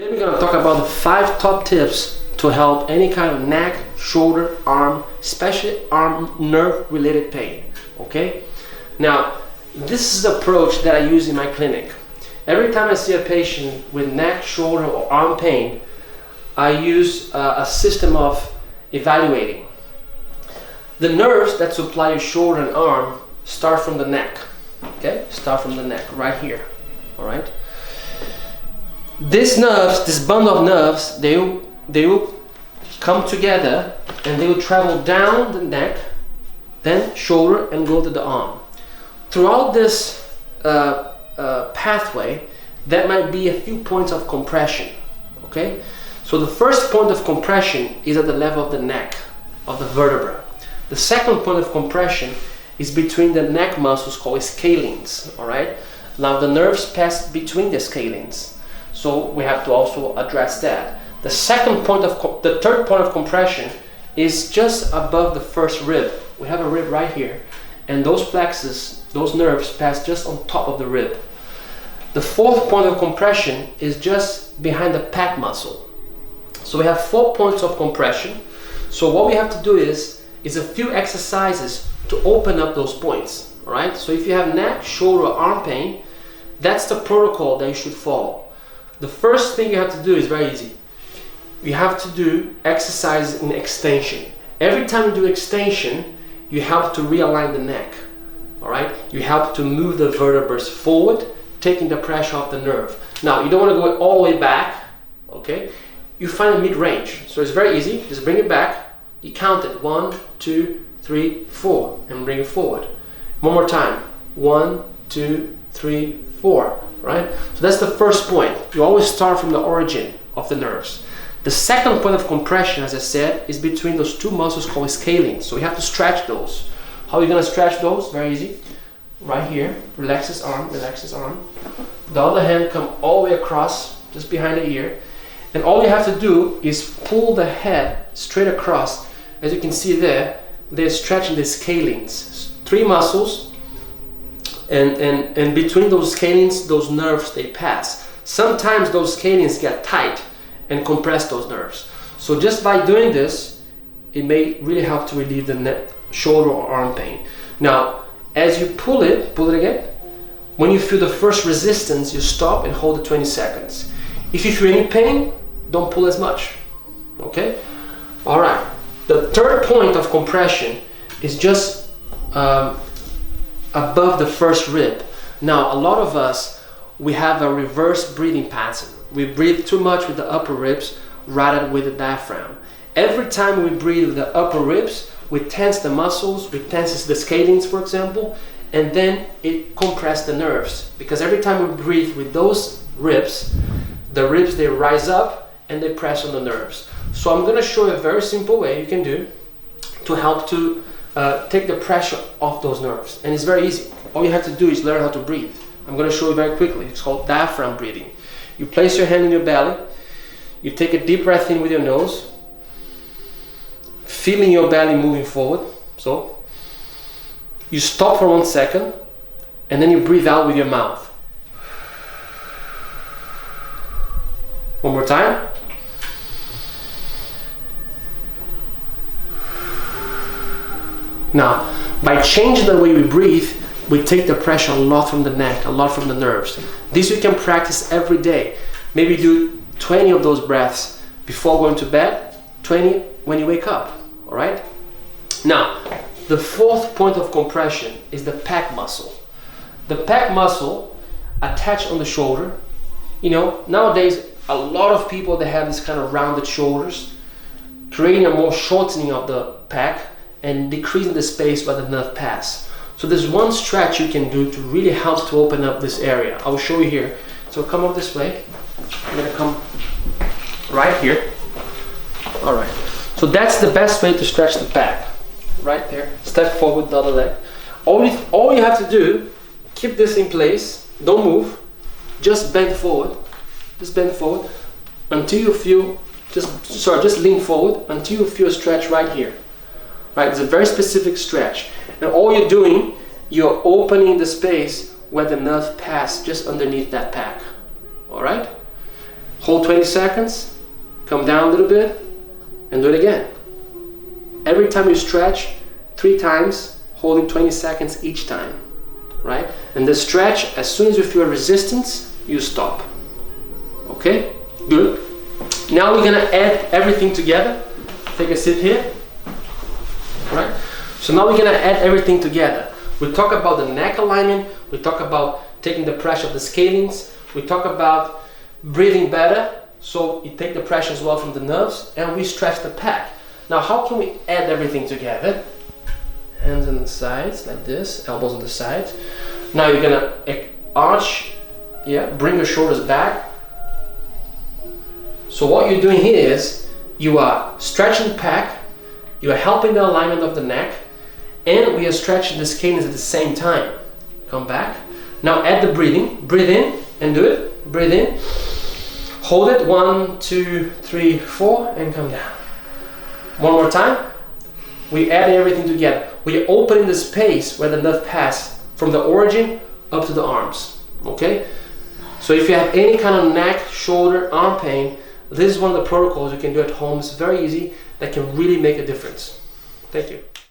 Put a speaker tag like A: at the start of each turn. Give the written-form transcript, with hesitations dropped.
A: Today we're going to talk about the 5 top tips to help any kind of neck, shoulder, arm, especially arm nerve related pain. Okay? Now, this is the approach that I use in my clinic. Every time I see a patient with neck, shoulder, or arm pain, I use a system of evaluating. The nerves that supply your shoulder and arm start from the neck. Okay? Start from the neck, right here. Alright? These nerves, this bundle of nerves, they will come together and they will travel down the neck, then shoulder, and go to the arm. Throughout this pathway, there might be a few points of compression. Okay? So the first point of compression is at the level of the neck, of the vertebra. The second point of compression is between the neck muscles called scalenes. Alright? Now the nerves pass between the scalenes. So we have to also address that. The third point of compression is just above the first rib. We have a rib right here, and those plexus, those nerves pass just on top of the rib. The fourth point of compression is just behind the pec muscle. So we have 4 points of compression. So what we have to do is a few exercises to open up those points. All right. So if you have neck, shoulder, or arm pain, that's the protocol that you should follow. The first thing you have to do is very easy. You have to do exercise in extension. Every time you do extension, you help to realign the neck. Alright? You help to move the vertebrae forward, taking the pressure off the nerve. Now, you don't want to go all the way back. Okay? You find a mid-range. So it's very easy. Just bring it back. You count it. 1, 2, 3, 4. And bring it forward. One more time. 1, 2, 3, 4. Right? So that's the first point. You always start from the origin of the nerves. The second point of compression, as I said, is between those two muscles called scalenes. So we have to stretch those. How are you going to stretch those? Very easy. Right here. Relax his arm. Relax his arm. The other hand come all the way across, just behind the ear. And all you have to do is pull the head straight across. As you can see there, they're stretching the scalenes. 3 muscles. And between those scalenes, those nerves, they pass. Sometimes those scalenes get tight and compress those nerves. So just by doing this, it may really help to relieve the neck, shoulder, or arm pain. Now, as you pull it again. When you feel the first resistance, you stop and hold it 20 seconds. If you feel any pain, don't pull as much. Okay? All right. The third point of compression is just above the first rib. Now, a lot of us, we have a reverse breathing pattern. We breathe too much with the upper ribs rather than with the diaphragm. Every time we breathe with the upper ribs, we tense the muscles, we tense the scalenes, for example, and then it compresses the nerves. Because every time we breathe with those ribs, the ribs, they rise up and they press on the nerves. So I'm going to show you a very simple way you can do to help to take the pressure off those nerves. And it's very easy. All you have to do is learn how to breathe. I'm going to show you very quickly. It's called diaphragm breathing. You place your hand in your belly. You take a deep breath in with your nose, feeling your belly moving forward. So you stop for 1 second and then you breathe out with your mouth. One more time. Now, by changing the way we breathe, we take the pressure a lot from the neck, a lot from the nerves. This you can practice every day. Maybe do 20 of those breaths before going to bed, 20 when you wake up. All right? Now, the fourth point of compression is the pec muscle. The pec muscle attached on the shoulder. You know, nowadays, a lot of people, they have this kind of rounded shoulders, creating a more shortening of the pec and decreasing the space where the nerve pass. So there's one stretch you can do to really help to open up this area. I'll show you here. So come up this way. I'm gonna come right here. All right. So that's the best way to stretch the pec. Right there. Step forward the other leg. All you have to do, keep this in place. Don't move. Just bend forward. Just bend forward until you feel. Just lean forward until you feel a stretch right here. Right, it's a very specific stretch. And all you're doing, you're opening the space where the nerve pass just underneath that pec. All right? Hold 20 seconds, come down a little bit, and do it again. Every time you stretch, 3 times, holding 20 seconds each time, right? And the stretch, as soon as you feel a resistance, you stop. Okay, good. Now we're gonna add everything together. Take a seat here, right? So now we're gonna add everything together. We talk about the neck alignment, we talk about taking the pressure of the scalings, we talk about breathing better, so you take the pressure as well from the nerves, and we stretch the pec. Now how can we add everything together? Hands on the sides like this, elbows on the sides. Now you're gonna arch, bring your shoulders back. So what you're doing here is you are stretching the pec, you are helping the alignment of the neck, and we are stretching the scalings at the same time. Come back. Now add the breathing. Breathe in and do it. Breathe in. Hold it. 1, 2, 3, 4, and come down. One more time. We add everything together. We are opening the space where the nerve passes from the origin up to the arms. Okay? So if you have any kind of neck, shoulder, arm pain, this is one of the protocols you can do at home. It's very easy, that can really make a difference. Thank you.